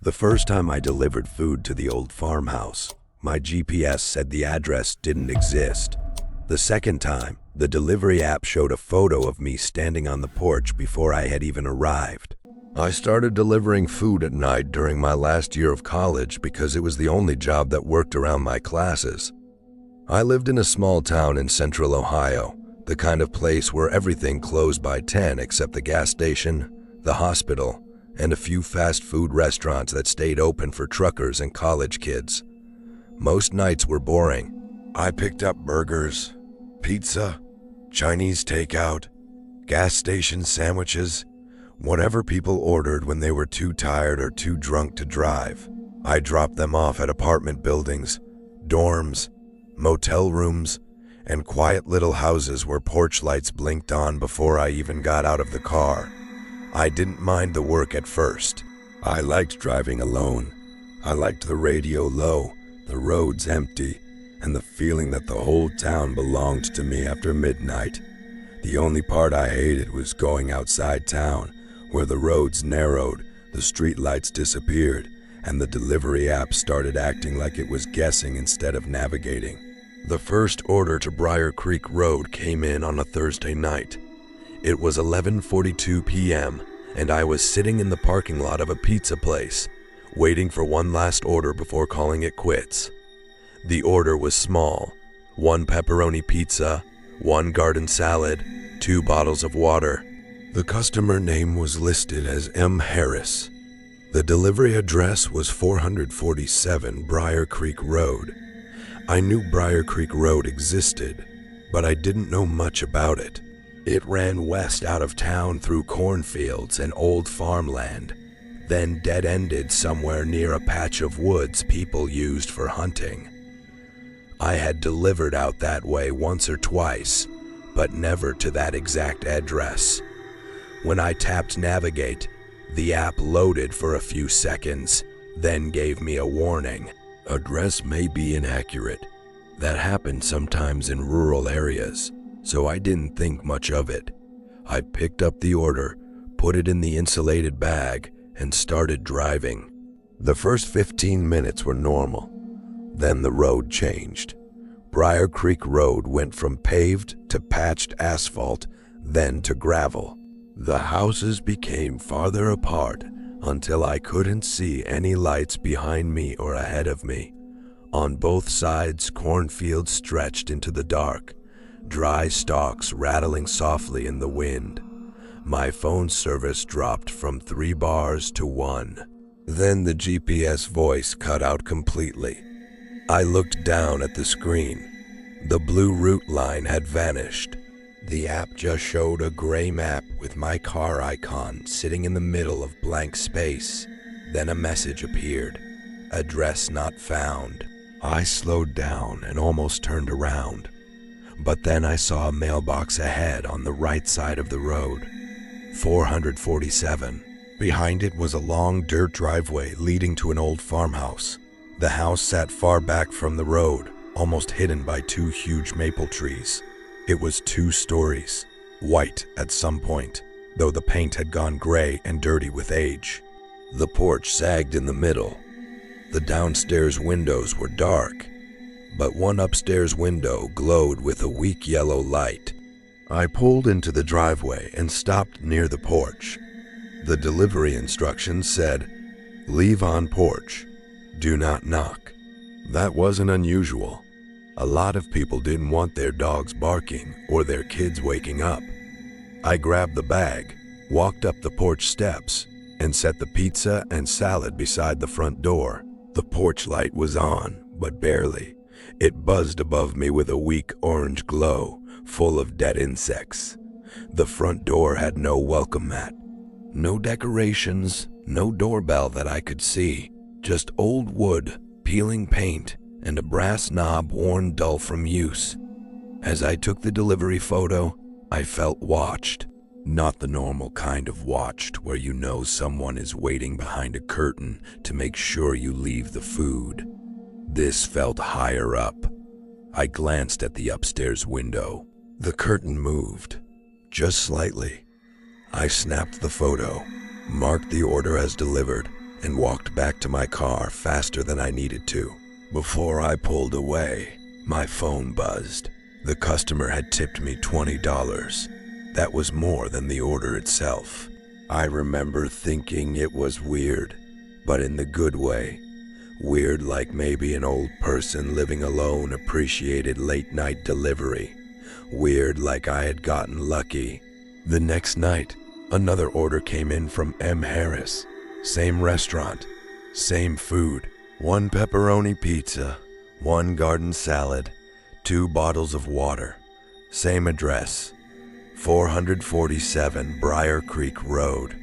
The first time I delivered food to the old farmhouse, my GPS said the address didn't exist. The second time, the delivery app showed a photo of me standing on the porch before I had even arrived. I started delivering food at night during my last year of college because it was the only job that worked around my classes. I lived in a small town in central Ohio, the kind of place where everything closed by 10 except the gas station, the hospital, and a few fast food restaurants that stayed open for truckers and college kids. Most nights were boring. I picked up burgers, pizza, Chinese takeout, gas station sandwiches, whatever people ordered when they were too tired or too drunk to drive. I dropped them off at apartment buildings, dorms, motel rooms, and quiet little houses where porch lights blinked on before I even got out of the car. I didn't mind the work at first. I liked driving alone. I liked the radio low, the roads empty, and the feeling that the whole town belonged to me after midnight. The only part I hated was going outside town, where the roads narrowed, the streetlights disappeared, and the delivery app started acting like it was guessing instead of navigating. The first order to Briar Creek Road came in on a Thursday night. It was 11:42 p.m., and I was sitting in the parking lot of a pizza place, waiting for one last order before calling it quits. The order was small: 1 pepperoni pizza, 1 garden salad, 2 bottles of water. The customer name was listed as M. Harris. The delivery address was 447 Briar Creek Road. I knew Briar Creek Road existed, but I didn't know much about it. It ran west out of town through cornfields and old farmland, then dead-ended somewhere near a patch of woods people used for hunting. I had delivered out that way once or twice, but never to that exact address. When I tapped navigate, the app loaded for a few seconds, then gave me a warning. Address may be inaccurate. That happened sometimes in rural areas, so I didn't think much of it. I picked up the order, put it in the insulated bag, and started driving. The first 15 minutes were normal. Then the road changed. Briar Creek Road went from paved to patched asphalt, then to gravel. The houses became farther apart until I couldn't see any lights behind me or ahead of me. On both sides, cornfields stretched into the dark, dry stalks rattling softly in the wind. My phone service dropped from 3 bars to 1. Then the GPS voice cut out completely. I looked down at the screen. The blue route line had vanished. The app just showed a gray map with my car icon sitting in the middle of blank space. Then a message appeared: address not found. I slowed down and almost turned around. But then I saw a mailbox ahead on the right side of the road. 447. Behind it was a long dirt driveway leading to an old farmhouse. The house sat far back from the road, almost hidden by 2 huge maple trees. It was 2 stories, white at some point, though the paint had gone gray and dirty with age. The porch sagged in the middle. The downstairs windows were dark, but one upstairs window glowed with a weak yellow light. I pulled into the driveway and stopped near the porch. The delivery instructions said, "Leave on porch. Do not knock." That wasn't unusual. A lot of people didn't want their dogs barking or their kids waking up. I grabbed the bag, walked up the porch steps, and set the pizza and salad beside the front door. The porch light was on, but barely. It buzzed above me with a weak orange glow, full of dead insects. The front door had no welcome mat. No decorations, no doorbell that I could see. Just old wood, peeling paint, and a brass knob worn dull from use. As I took the delivery photo, I felt watched. Not the normal kind of watched where you know someone is waiting behind a curtain to make sure you leave the food. This felt higher up. I glanced at the upstairs window. The curtain moved, just slightly. I snapped the photo, marked the order as delivered, and walked back to my car faster than I needed to. Before I pulled away, my phone buzzed. The customer had tipped me $20. That was more than the order itself. I remember thinking it was weird, but in the good way. Weird like maybe an old person living alone appreciated late-night delivery. Weird like I had gotten lucky. The next night, another order came in from M. Harris. Same restaurant, same food. 1 pepperoni pizza, 1 garden salad, 2 bottles of water. Same address, 447 Briar Creek Road.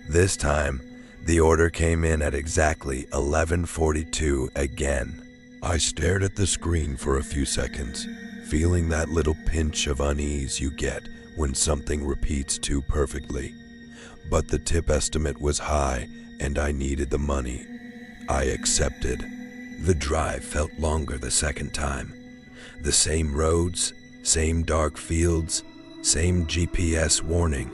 This time, the order came in at exactly 11:42 again. I stared at the screen for a few seconds, feeling that little pinch of unease you get when something repeats too perfectly. But the tip estimate was high and I needed the money. I accepted. The drive felt longer the second time. The same roads, same dark fields, same GPS warning.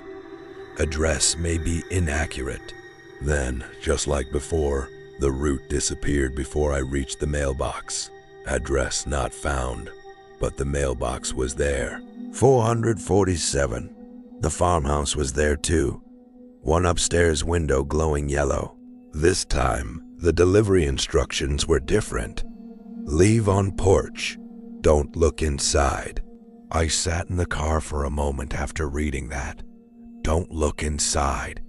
Address may be inaccurate. Then, just like before, the route disappeared before I reached the mailbox. Address not found, but the mailbox was there. 447. The farmhouse was there too. 1 upstairs window glowing yellow. This time, the delivery instructions were different. Leave on porch. Don't look inside. I sat in the car for a moment after reading that. Don't look inside.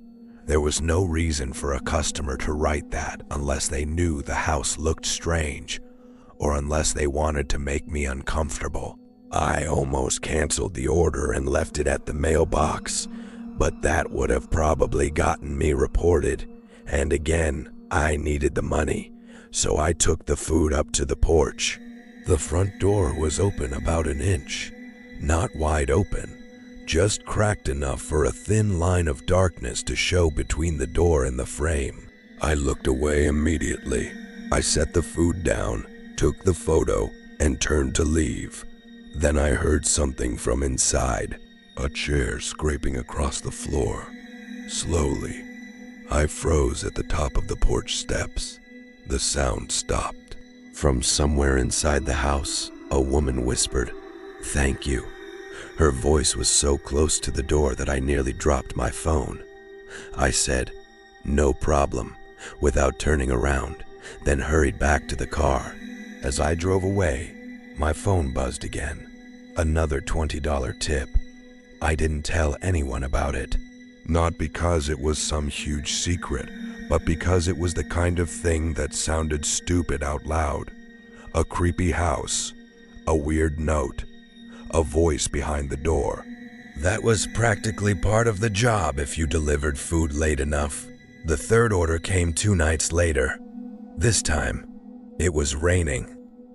There was no reason for a customer to write that unless they knew the house looked strange, or unless they wanted to make me uncomfortable. I almost canceled the order and left it at the mailbox, but that would have probably gotten me reported. And again, I needed the money, so I took the food up to the porch. The front door was open about an inch, not wide open, just cracked enough for a thin line of darkness to show between the door and the frame. I looked away immediately. I set the food down, took the photo, and turned to leave. Then I heard something from inside, a chair scraping across the floor. Slowly, I froze at the top of the porch steps. The sound stopped. From somewhere inside the house, a woman whispered, "Thank you." Her voice was so close to the door that I nearly dropped my phone. I said, "No problem," without turning around, then hurried back to the car. As I drove away, my phone buzzed again. Another $20 tip. I didn't tell anyone about it. Not because it was some huge secret, but because it was the kind of thing that sounded stupid out loud. A creepy house, a weird note, a voice behind the door. That was practically part of the job if you delivered food late enough. The third order came 2 nights later. This time, it was raining.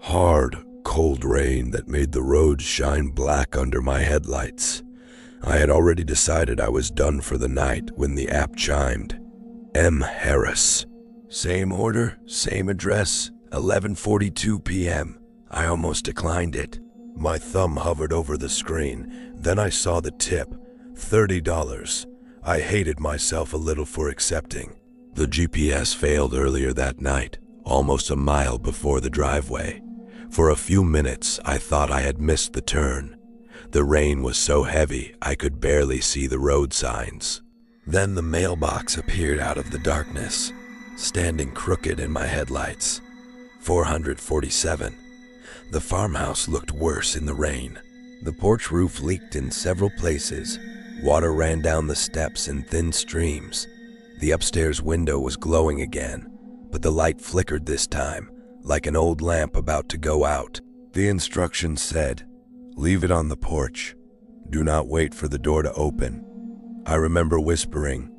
Hard, cold rain that made the roads shine black under my headlights. I had already decided I was done for the night when the app chimed. M. Harris. Same order, same address, 11:42 p.m. I almost declined it. My thumb hovered over the screen. Then I saw the tip, $30. I hated myself a little for accepting. The GPS failed earlier that night, almost a mile before the driveway. For a few minutes, I thought I had missed the turn. The rain was so heavy, I could barely see the road signs. Then the mailbox appeared out of the darkness, standing crooked in my headlights. 447. The farmhouse looked worse in the rain. The porch roof leaked in several places. Water ran down the steps in thin streams. The upstairs window was glowing again, but the light flickered this time, like an old lamp about to go out. The instructions said, "Leave it on the porch. Do not wait for the door to open." I remember whispering,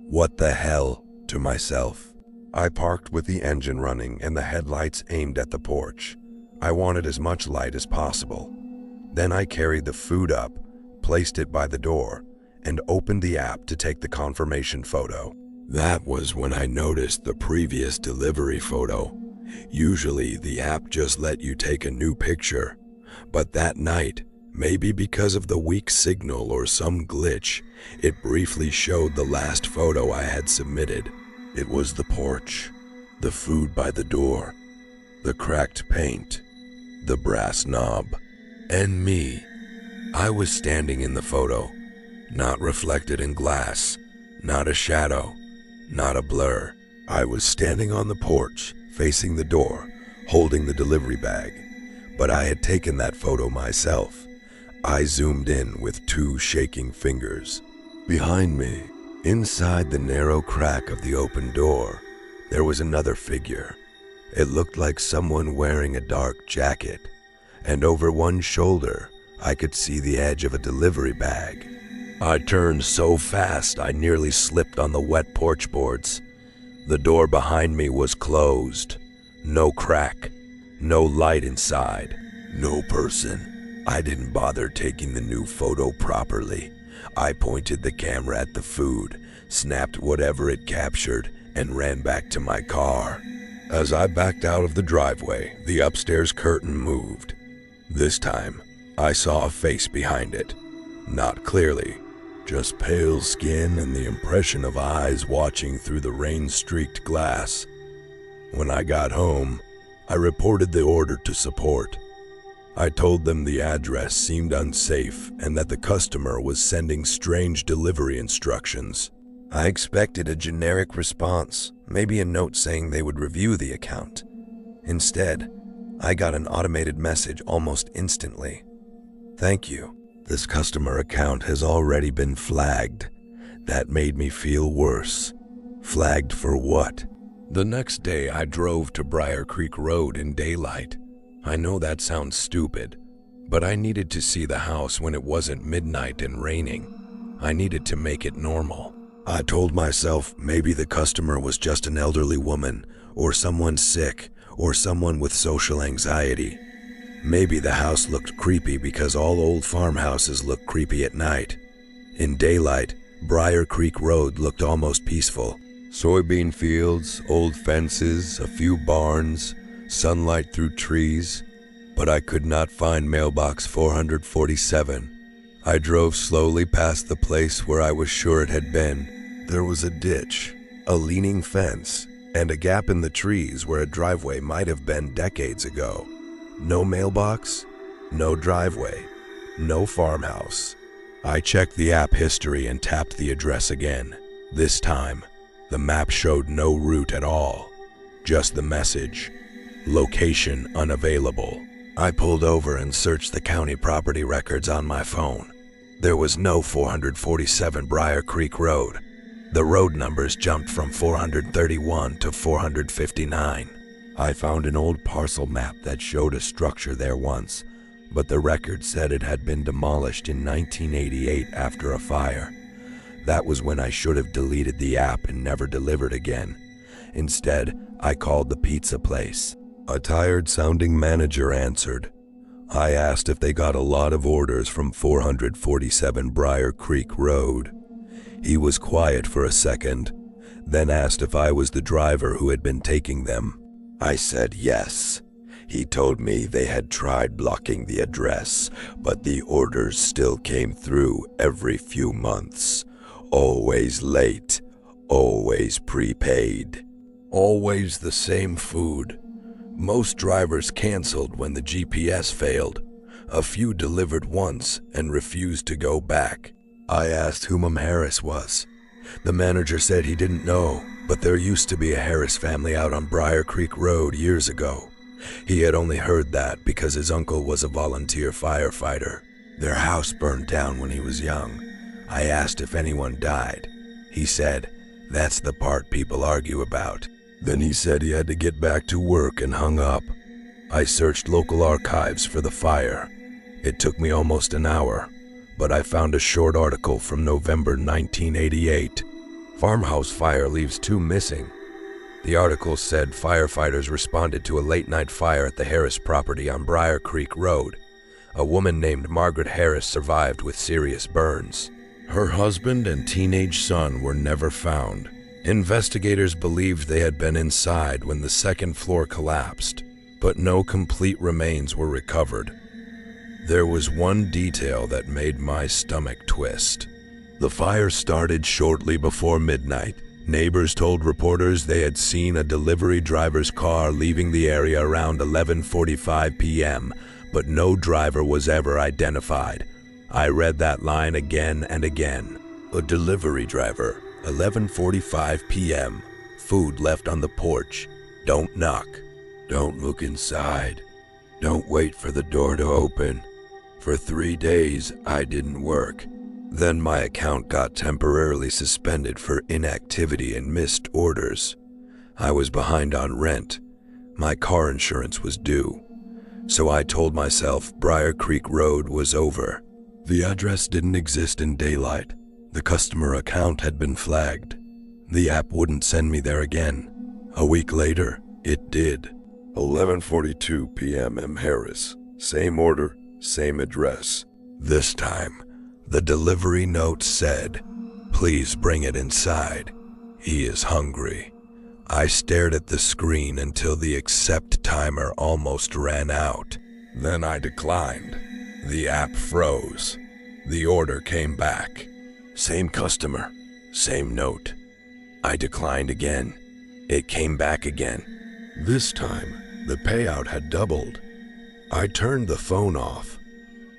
"What the hell?" to myself. I parked with the engine running and the headlights aimed at the porch. I wanted as much light as possible. Then I carried the food up, placed it by the door, and opened the app to take the confirmation photo. That was when I noticed the previous delivery photo. Usually the app just let you take a new picture, but that night, maybe because of the weak signal or some glitch, it briefly showed the last photo I had submitted. It was the porch, the food by the door, the cracked paint, the brass knob, and me. I was standing in the photo, not reflected in glass, not a shadow, not a blur. I was standing on the porch, facing the door, holding the delivery bag. But I had taken that photo myself. I zoomed in with 2 shaking fingers. Behind me, inside the narrow crack of the open door, there was another figure. It looked like someone wearing a dark jacket, and over one shoulder, I could see the edge of a delivery bag. I turned so fast I nearly slipped on the wet porch boards. The door behind me was closed. No crack, no light inside, no person. I didn't bother taking the new photo properly. I pointed the camera at the food, snapped whatever it captured, and ran back to my car. As I backed out of the driveway, the upstairs curtain moved. This time, I saw a face behind it. Not clearly, just pale skin and the impression of eyes watching through the rain-streaked glass. When I got home, I reported the order to support. I told them the address seemed unsafe and that the customer was sending strange delivery instructions. I expected a generic response, maybe a note saying they would review the account. Instead, I got an automated message almost instantly. Thank you. This customer account has already been flagged. That made me feel worse. Flagged for what? The next day, I drove to Briar Creek Road in daylight. I know that sounds stupid, but I needed to see the house when it wasn't midnight and raining. I needed to make it normal. I told myself maybe the customer was just an elderly woman, or someone sick, or someone with social anxiety. Maybe the house looked creepy because all old farmhouses look creepy at night. In daylight, Briar Creek Road looked almost peaceful. Soybean fields, old fences, a few barns, sunlight through trees, but I could not find mailbox 447. I drove slowly past the place where I was sure it had been. There was a ditch, a leaning fence, and a gap in the trees where a driveway might have been decades ago. No mailbox, no driveway, no farmhouse. I checked the app history and tapped the address again. This time, the map showed no route at all, just the message, location unavailable. I pulled over and searched the county property records on my phone. There was no 447 Briar Creek Road. The road numbers jumped from 431 to 459. I found an old parcel map that showed a structure there once, but the record said it had been demolished in 1988 after a fire. That was when I should have deleted the app and never delivered again. Instead, I called the pizza place. A tired-sounding manager answered. I asked if they got a lot of orders from 447 Briar Creek Road. He was quiet for a second, then asked if I was the driver who had been taking them. I said yes. He told me they had tried blocking the address, but the orders still came through every few months. Always late, always prepaid. Always the same food. Most drivers canceled when the GPS failed. A few delivered once and refused to go back. I asked who Mom Harris was. The manager said he didn't know, but there used to be a Harris family out on Briar Creek Road years ago. He had only heard that because his uncle was a volunteer firefighter. Their house burned down when he was young. I asked if anyone died. He said, "That's the part people argue about." Then he said he had to get back to work and hung up. I searched local archives for the fire. It took me almost an hour, but I found a short article from November 1988. Farmhouse fire leaves 2 missing. The article said firefighters responded to a late-night fire at the Harris property on Briar Creek Road. A woman named Margaret Harris survived with serious burns. Her husband and teenage son were never found. Investigators believed they had been inside when the second floor collapsed, but no complete remains were recovered. There was one detail that made my stomach twist. The fire started shortly before midnight Neighbors told reporters they had seen a delivery driver's car leaving the area around 11:45 p.m., but no driver was ever identified. I read that line again and again. A delivery driver, 11:45 p.m., food left on the porch. Don't knock. Don't look inside. Don't wait for the door to open. For 3 days, I didn't work. Then my account got temporarily suspended for inactivity and missed orders. I was behind on rent. My car insurance was due. So I told myself Briar Creek Road was over. The address didn't exist in daylight. The customer account had been flagged. The app wouldn't send me there again. A week later, it did. 11:42 p.m. M. Harris. Same order, same address. This time, the delivery note said, "Please bring it inside. He is hungry." I stared at the screen until the accept timer almost ran out. Then I declined. The app froze. The order came back. Same customer, same note. I declined again. It came back again. This time, the payout had doubled. I turned the phone off.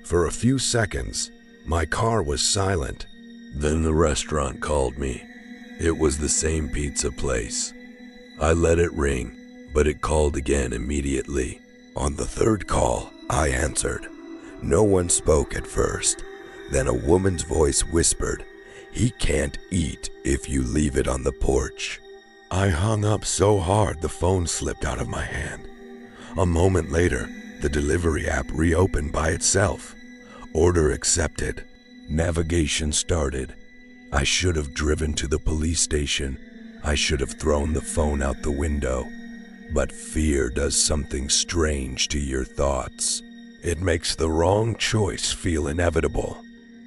For a few seconds, my car was silent. Then the restaurant called me. It was the same pizza place. I let it ring, but it called again immediately. On the third call, I answered. No one spoke at first. Then a woman's voice whispered, "He can't eat if you leave it on the porch." I hung up so hard the phone slipped out of my hand. A moment later, the delivery app reopened by itself. Order accepted. Navigation started. I should have driven to the police station. I should have thrown the phone out the window. But fear does something strange to your thoughts. It makes the wrong choice feel inevitable.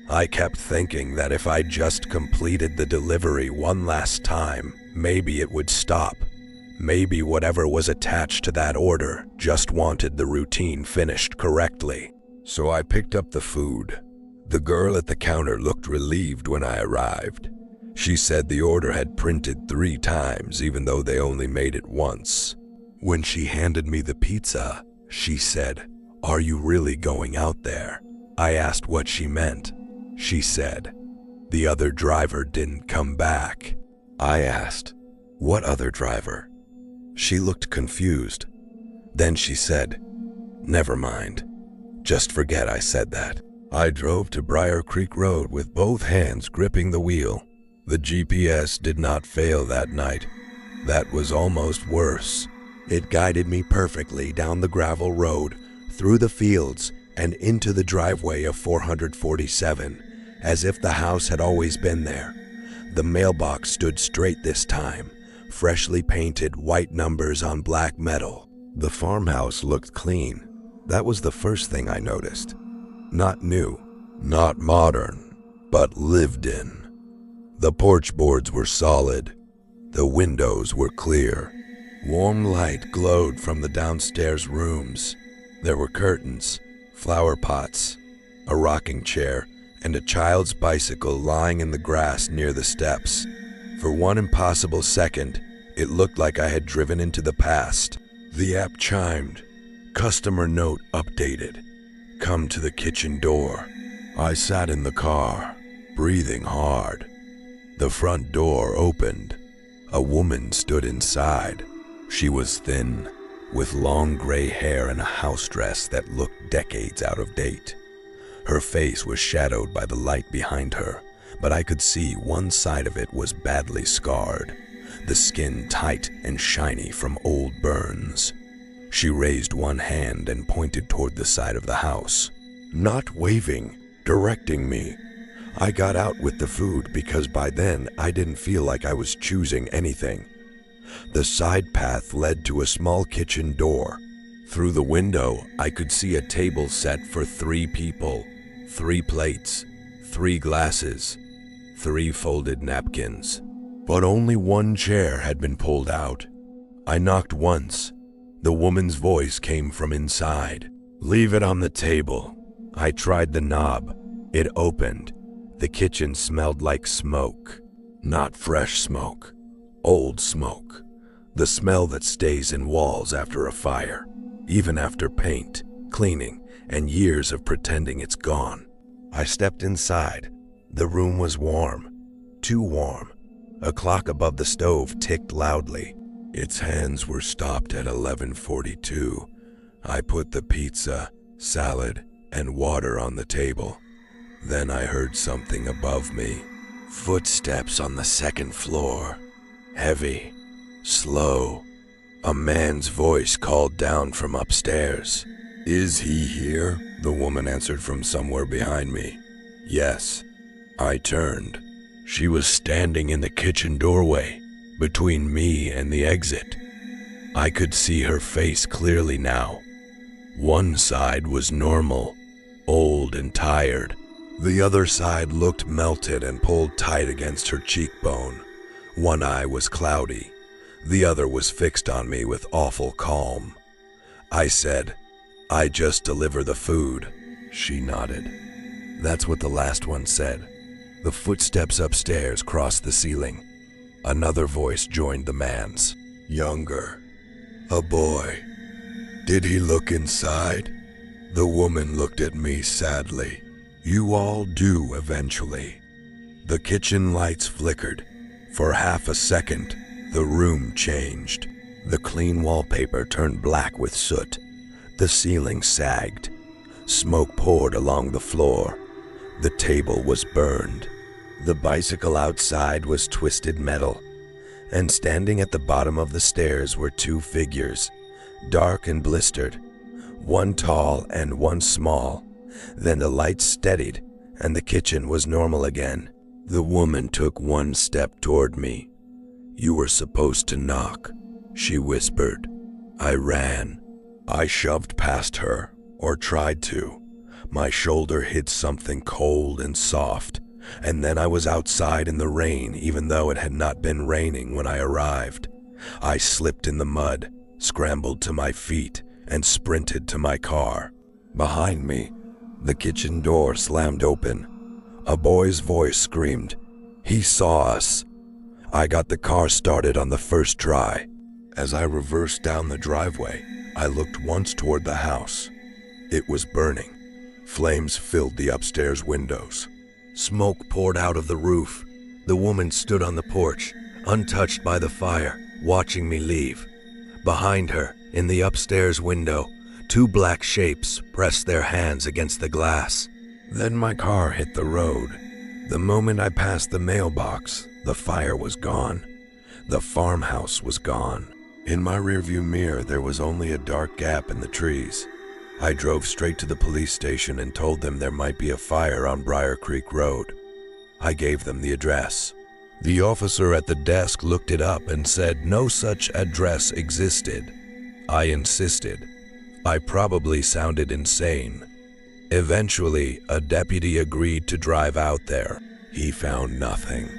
I kept thinking that if I just completed the delivery one last time, maybe it would stop. Maybe whatever was attached to that order just wanted the routine finished correctly. So I picked up the food. The girl at the counter looked relieved when I arrived. She said the order had printed 3 times even though they only made it once. When she handed me the pizza, she said, "Are you really going out there?" I asked what she meant. She said, "The other driver didn't come back." I asked, "What other driver?" She looked confused. Then she said, "Never mind. Just forget I said that." I drove to Briar Creek Road with both hands gripping the wheel. The GPS did not fail that night. That was almost worse. It guided me perfectly down the gravel road, through the fields, and into the driveway of 447, as if the house had always been there. The mailbox stood straight this time, freshly painted white numbers on black metal. The farmhouse looked clean. That was the first thing I noticed. Not new, not modern, but lived in. The porch boards were solid. The windows were clear. Warm light glowed from the downstairs rooms. There were curtains, flower pots, a rocking chair, and a child's bicycle lying in the grass near the steps. For one impossible second, it looked like I had driven into the past. The app chimed. Customer note updated. Come to the kitchen door. I sat in the car, breathing hard. The front door opened. A woman stood inside. She was thin, with long gray hair and a house dress that looked decades out of date. Her face was shadowed by the light behind her, but I could see one side of it was badly scarred, the skin tight and shiny from old burns. She raised one hand and pointed toward the side of the house, not waving, directing me. I got out with the food because by then I didn't feel like I was choosing anything. The side path led to a small kitchen door. Through the window, I could see a table set for 3 people, 3 plates, 3 glasses, 3 folded napkins. But only one chair had been pulled out. I knocked once. The woman's voice came from inside. Leave it on the table. I tried the knob. It opened. The kitchen smelled like smoke. Not fresh smoke. Old smoke. The smell that stays in walls after a fire, even after paint, cleaning, and years of pretending it's gone. I stepped inside. The room was warm. Too warm. A clock above the stove ticked loudly. Its hands were stopped at 11:42. I put the pizza, salad, and water on the table. Then I heard something above me. Footsteps on the second floor. Heavy, slow. A man's voice called down from upstairs. "Is he here?" The woman answered from somewhere behind me. "Yes." I turned. She was standing in the kitchen doorway, between me and the exit. I could see her face clearly now. One side was normal, old and tired. The other side looked melted and pulled tight against her cheekbone. One eye was cloudy. The other was fixed on me with awful calm. I said, "I just deliver the food." She nodded. That's what the last one said. The footsteps upstairs crossed the ceiling. Another voice joined the man's. "Younger. A boy. Did he look inside?" The woman looked at me sadly. "You all do eventually." The kitchen lights flickered. For half a second, the room changed. The clean wallpaper turned black with soot. The ceiling sagged. Smoke poured along the floor. The table was burned. The bicycle outside was twisted metal. And standing at the bottom of the stairs were two figures, dark and blistered, one tall and one small. Then the lights steadied, and the kitchen was normal again. The woman took one step toward me. "You were supposed to knock," she whispered. I ran. I shoved past her, or tried to. My shoulder hit something cold and soft, and then I was outside in the rain even though it had not been raining when I arrived. I slipped in the mud, scrambled to my feet, and sprinted to my car. Behind me, the kitchen door slammed open. A boy's voice screamed, "He saw us." I got the car started on the first try. As I reversed down the driveway, I looked once toward the house. It was burning. Flames filled the upstairs windows. Smoke poured out of the roof. The woman stood on the porch, untouched by the fire, watching me leave. Behind her, in the upstairs window, two black shapes pressed their hands against the glass. Then my car hit the road. The moment I passed the mailbox, the fire was gone. The farmhouse was gone. In my rearview mirror, there was only a dark gap in the trees. I drove straight to the police station and told them there might be a fire on Briar Creek Road. I gave them the address. The officer at the desk looked it up and said no such address existed. I insisted. I probably sounded insane. Eventually, a deputy agreed to drive out there. He found nothing.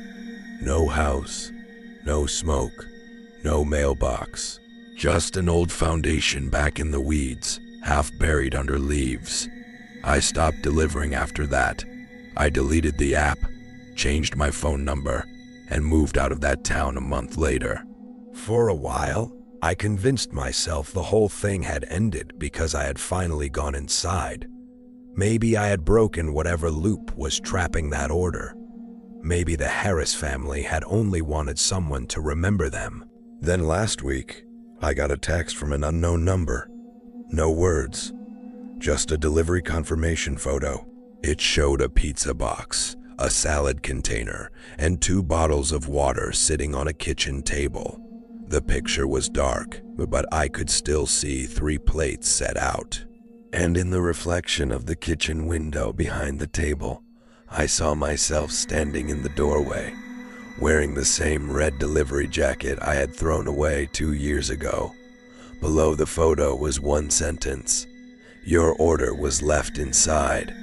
No house, no smoke, no mailbox. Just an old foundation back in the weeds, half buried under leaves. I stopped delivering after that. I deleted the app, changed my phone number, and moved out of that town a month later. For a while, I convinced myself the whole thing had ended because I had finally gone inside. Maybe I had broken whatever loop was trapping that order. Maybe the Harris family had only wanted someone to remember them. Then last week, I got a text from an unknown number. No words, just a delivery confirmation photo. It showed a pizza box, a salad container, and 2 bottles of water sitting on a kitchen table. The picture was dark, but I could still see 3 plates set out. And in the reflection of the kitchen window behind the table, I saw myself standing in the doorway, wearing the same red delivery jacket I had thrown away 2 years ago. Below the photo was one sentence: "Your order was left inside."